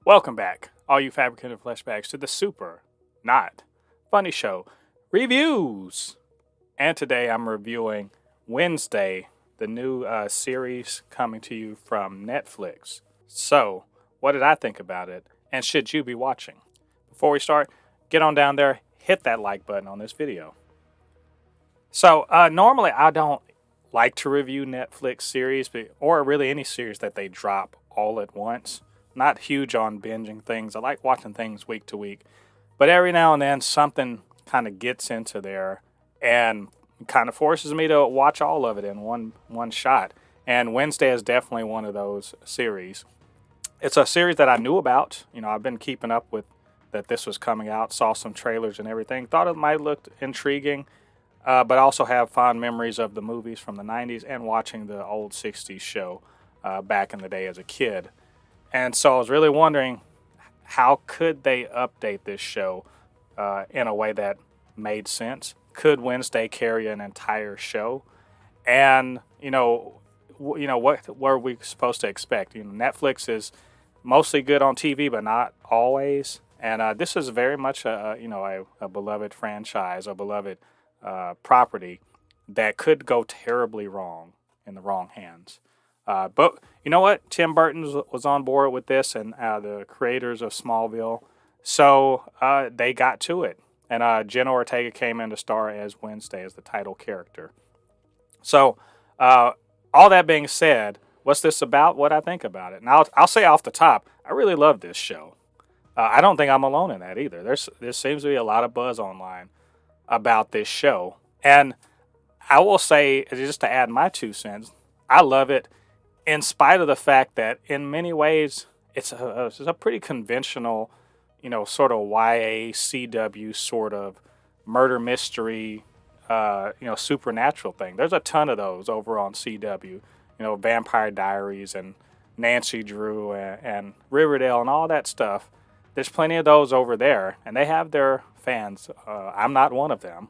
Welcome back, all you Fabricants and Fleshbags, to the super, not funny show reviews. And today I'm reviewing Wednesday, the new series coming to you from Netflix. So, what did I think about it? And should you be watching? Before we start, get on down there, hit that like button on this video. So, normally I don't like to review Netflix series, or really any series that they drop all at once. Not huge on binging things. I like watching things week to week. But every now and then something kind of gets into there and kind of forces me to watch all of it in one shot. And Wednesday is definitely one of those series. It's a series that I knew about. I've been keeping up with that this was coming out, saw some trailers and everything. Thought it might look intriguing, but also have fond memories of the movies from the 90s and watching the old 60s show back in the day as a kid. And so I was really wondering, how could they update this show in a way that made sense? Could Wednesday carry an entire show? And what were we supposed to expect? Netflix is mostly good on TV, but not always. And this is very much a beloved franchise, a beloved property that could go terribly wrong in the wrong hands. But you know what? Tim Burton was on board with this, and the creators of Smallville. So they got to it. And Jenna Ortega came in to star as Wednesday as the title character. So all that being said, what's this about? What I think about it? Now, I'll say off the top, I really love this show. I don't think I'm alone in that either. There seems to be a lot of buzz online about this show. And I will say, just to add my 2 cents, I love it. In spite of the fact that in many ways it's a pretty conventional, sort of YA, CW sort of murder mystery, supernatural thing. There's a ton of those over on CW, Vampire Diaries and Nancy Drew and Riverdale and all that stuff. There's plenty of those over there, and they have their fans. I'm not one of them.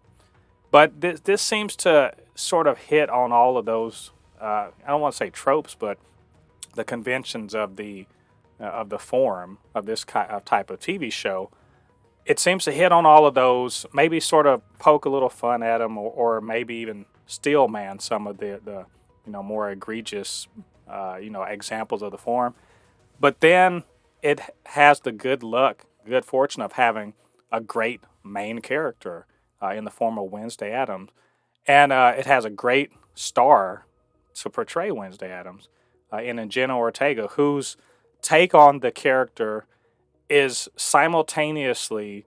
But this seems to sort of hit on all of those. I don't want to say tropes, but the conventions of the form of this type of TV show. It seems to hit on all of those, maybe sort of poke a little fun at them, or maybe even steel man some of the more egregious examples of the form. But then it has the good fortune of having a great main character in the form of Wednesday Addams, and it has a great star to portray Wednesday Addams in Jenna Ortega, whose take on the character is simultaneously,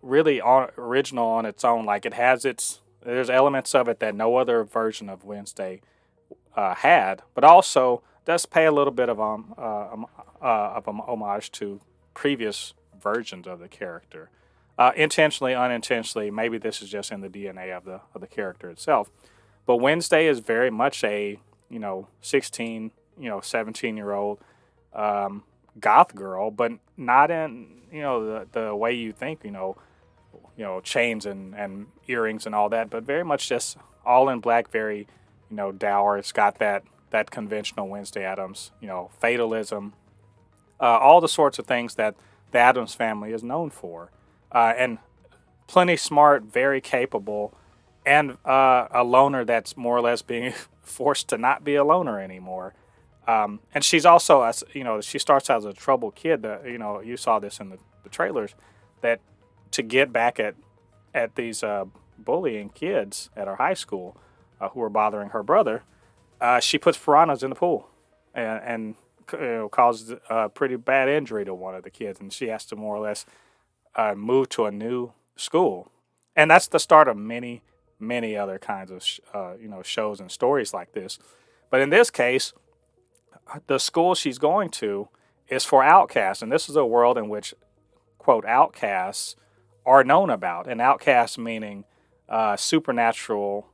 really original on its own. Like there's elements of it that no other version of Wednesday had, but also does pay a little bit of homage to previous versions of the character, intentionally, unintentionally. Maybe this is just in the DNA of the character itself. But Wednesday is very much a, 16, 17-year-old goth girl, but not in, the way you think, chains and earrings and all that, but very much just all in black, very, dour. It's got that conventional Wednesday Addams, fatalism, all the sorts of things that the Addams family is known for. And plenty smart, very capable, and a loner that's more or less being forced to not be a loner anymore. And she's also, she starts out as a troubled kid. You saw this in the trailers, that to get back at these bullying kids at her high school who are bothering her brother, she puts piranhas in the pool and causes a pretty bad injury to one of the kids. And she has to more or less move to a new school. And that's the start of many other kinds of shows and stories like this. But in this case, the school she's going to is for outcasts, and this is a world in which, quote, outcasts are known about. And outcasts meaning supernatural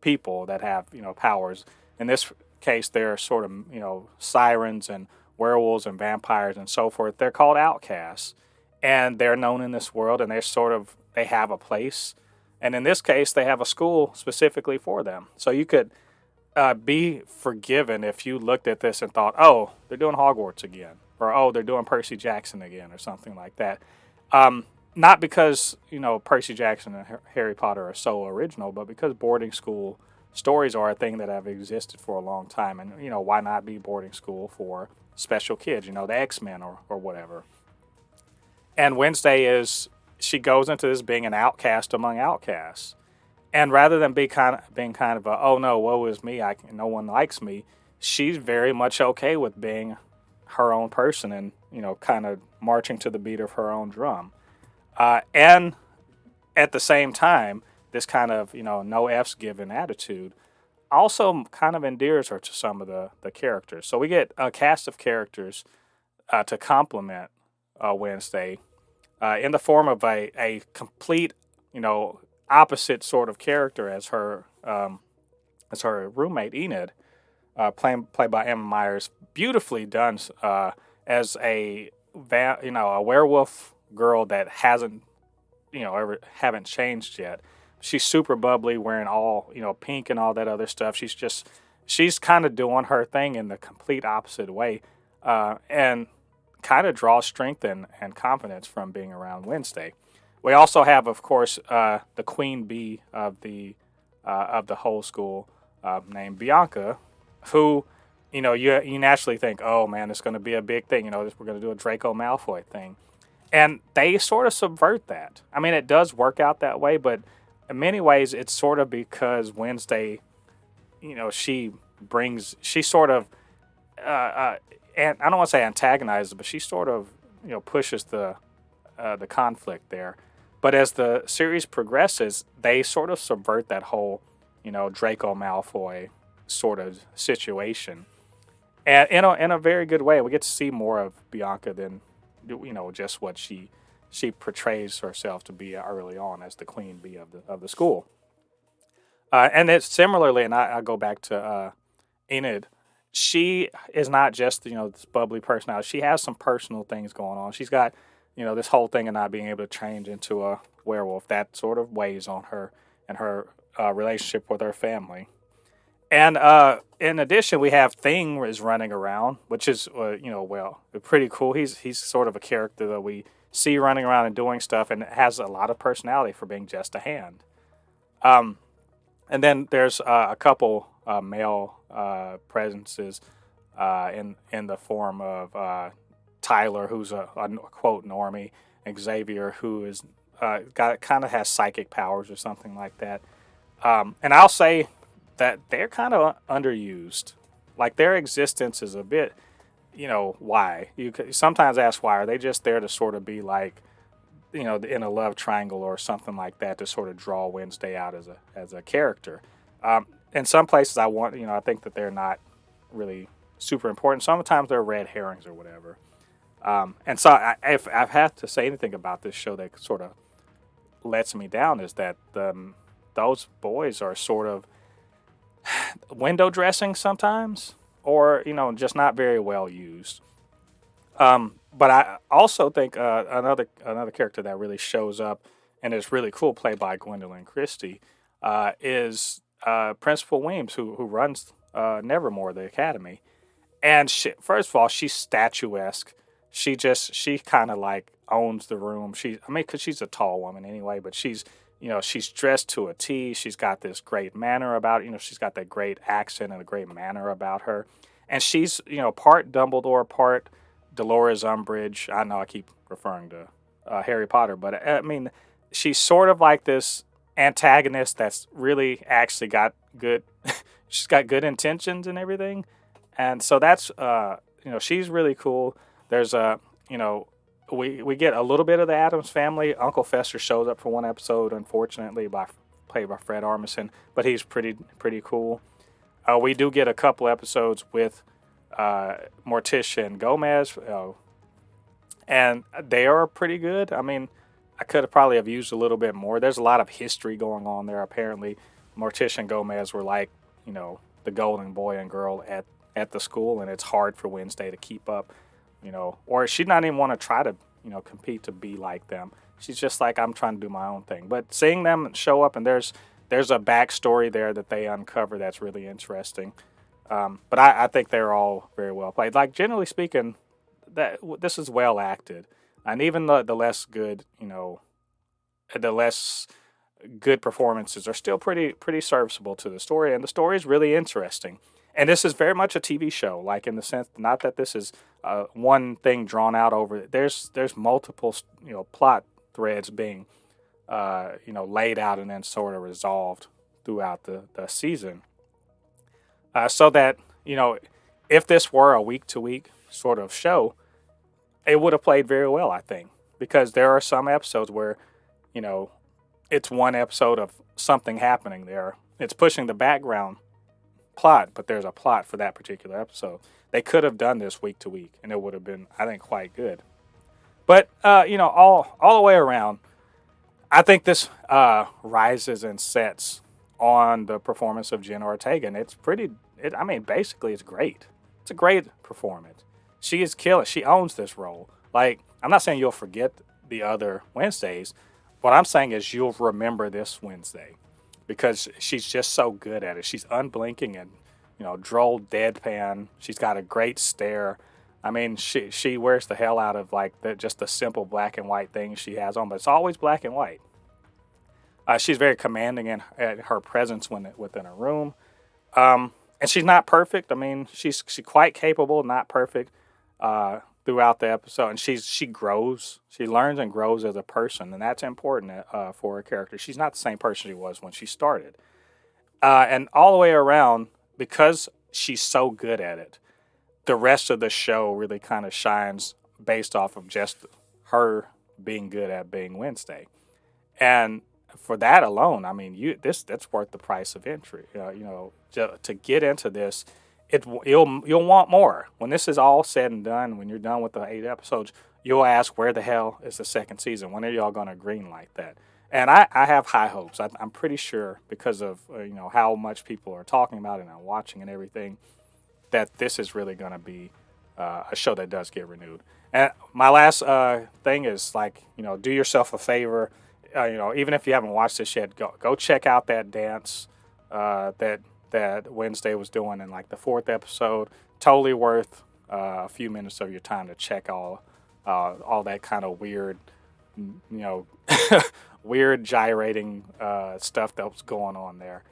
people that have powers. In this case, they're sort of sirens and werewolves and vampires and so forth. They're called outcasts, and they're known in this world, and they have a place. And in this case, they have a school specifically for them. So you could be forgiven if you looked at this and thought, oh, they're doing Hogwarts again. or oh, they're doing Percy Jackson again, or something like that. Not because Percy Jackson and Harry Potter are so original, but because boarding school stories are a thing that have existed for a long time, and why not be boarding school for special kids, the X-Men or whatever. And Wednesday she goes into this being an outcast among outcasts. And rather than being kind of a, oh no, woe is me, no one likes me, she's very much okay with being her own person and, kind of marching to the beat of her own drum. And at the same time, this kind of, no F's given attitude also kind of endears her to some of the characters. So we get a cast of characters to complement Wednesday in the form of a complete, opposite sort of character as her roommate Enid, played by Emma Myers, beautifully done as a werewolf girl that hasn't haven't changed yet. She's super bubbly, wearing all pink and all that other stuff. She's kind of doing her thing in the complete opposite way, and kind of draws strength and confidence from being around Wednesday. We also have, of course, the queen bee of the whole school, named Bianca, who, you naturally think, oh man, it's going to be a big thing. We're going to do a Draco Malfoy thing, and they sort of subvert that. I mean, it does work out that way, but in many ways, it's sort of because Wednesday, she sort of, and I don't want to say antagonizes, but she sort of, pushes the conflict there. But as the series progresses, they sort of subvert that whole, Draco Malfoy sort of situation, and in a very good way. We get to see more of Bianca than, just what she portrays herself to be early on as the queen bee of the school. And it's similarly, and I go back to Enid. She is not just this bubbly personality. She has some personal things going on. She's got this whole thing of not being able to change into a werewolf that sort of weighs on her and her relationship with her family. And in addition, we have Thing is running around, which is pretty cool. He's sort of a character that we see running around and doing stuff, and has a lot of personality for being just a hand. And then there's a couple male presences in the form of Tyler, who's a quote normie, and Xavier, who is kind of has psychic powers or something like that. And I'll say that they're kind of underused. Like, their existence is a bit, why? You could sometimes ask, why are they just there to sort of be like, in a love triangle or something like that, to sort of draw Wednesday out as a character. In some places, I think that they're not really super important. Sometimes they're red herrings or whatever. And so if I've had to say anything about this show that sort of lets me down, is that those boys are sort of window dressing sometimes, or just not very well used. But I also think another character that really shows up and is really cool, played by Gwendolyn Christie, is Principal Weems, who runs Nevermore, the Academy. And first of all, she's statuesque. She kind of like owns the room. Because she's a tall woman anyway, but she's dressed to a T. She's got this great manner about it. She's got that great accent and a great manner about her. And she's, part Dumbledore, part Dolores Umbridge. I know I keep referring to Harry Potter, but I mean, she's sort of like this antagonist that's really actually got good, she's got good intentions and everything. And so that's, she's really cool. There's we get a little bit of the Addams family. Uncle Fester shows up for one episode, unfortunately, played by Fred Armisen, but he's pretty cool. We do get a couple episodes with Morticia and Gomez, and they are pretty good. I mean, I could have probably have used a little bit more. There's a lot of history going on there. Apparently, Morticia and Gomez were like, the golden boy and girl at the school, and it's hard for Wednesday to keep up, or she'd not even want to try to, compete to be like them. She's just like, I'm trying to do my own thing. But seeing them show up, and there's a backstory there that they uncover that's really interesting. But I think they're all very well played. Like, generally speaking, this is well acted, and even the less good, the less good performances are still pretty serviceable to the story, and the story is really interesting. And this is very much a TV show, like in the sense, not that this is one thing drawn out over it. There's multiple plot threads being laid out and then sort of resolved throughout the season, so that if this were a week to week sort of show, it would have played very well, I think, because there are some episodes where it's one episode of something happening there. It's pushing the background plot, but there's a plot for that particular episode. They could have done this week to week, and it would have been, I think, quite good. But all the way around, I think this rises and sets on the performance of Jen Ortega, and it's basically it's great. It's a great performance. She is killing. She owns this role. Like, I'm not saying you'll forget the other Wednesdays. What I'm saying is you'll remember this Wednesday because she's just so good at it. She's unblinking and, droll deadpan. She's got a great stare. I mean, she wears the hell out of just the simple black and white things she has on, but it's always black and white. She's very commanding in her presence within a room. And she's not perfect. I mean, she's quite capable, not perfect throughout the episode. And she grows. She learns and grows as a person, and that's important for her character. She's not the same person she was when she started. And all the way around, because she's so good at it, the rest of the show really kind of shines based off of just her being good at being Wednesday. And for that alone, I mean, that's worth the price of entry. To get into this, you'll want more. When this is all said and done, when you're done with the 8 episodes, you'll ask, where the hell is the second season? When are y'all going to green light that? And I have high hopes. I'm pretty sure because of how much people are talking about it and watching and everything, that this is really going to be a show that does get renewed. And my last thing is do yourself a favor. Even if you haven't watched this yet, go check out that dance that Wednesday was doing in the 4th episode. Totally worth a few minutes of your time to check all that kind of weird, weird gyrating stuff that was going on there.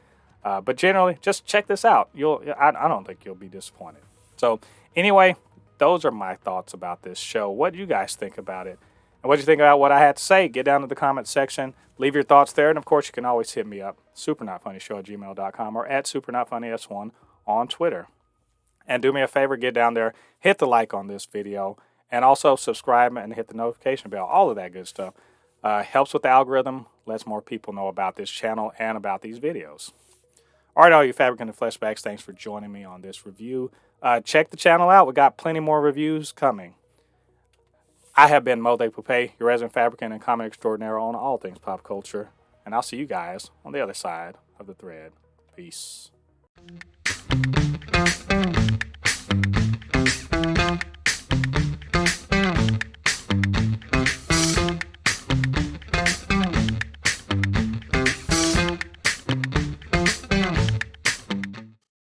But generally, just check this out. I don't think you'll be disappointed. So anyway, those are my thoughts about this show. What do you guys think about it? And what do you think about what I had to say? Get down to the comment section. Leave your thoughts there. And, of course, you can always hit me up, supernotfunnyshow@gmail.com or at supernotfunnys1 on Twitter. And do me a favor, get down there, hit the like on this video, and also subscribe and hit the notification bell, all of that good stuff. Helps with the algorithm, lets more people know about this channel and about these videos. All right, all you Fabricants and Fleshbags, thanks for joining me on this review. Check the channel out. We got plenty more reviews coming. I have been Mo de Poupée, your resident fabricant and comic extraordinaire on all things pop culture. And I'll see you guys on the other side of the thread. Peace.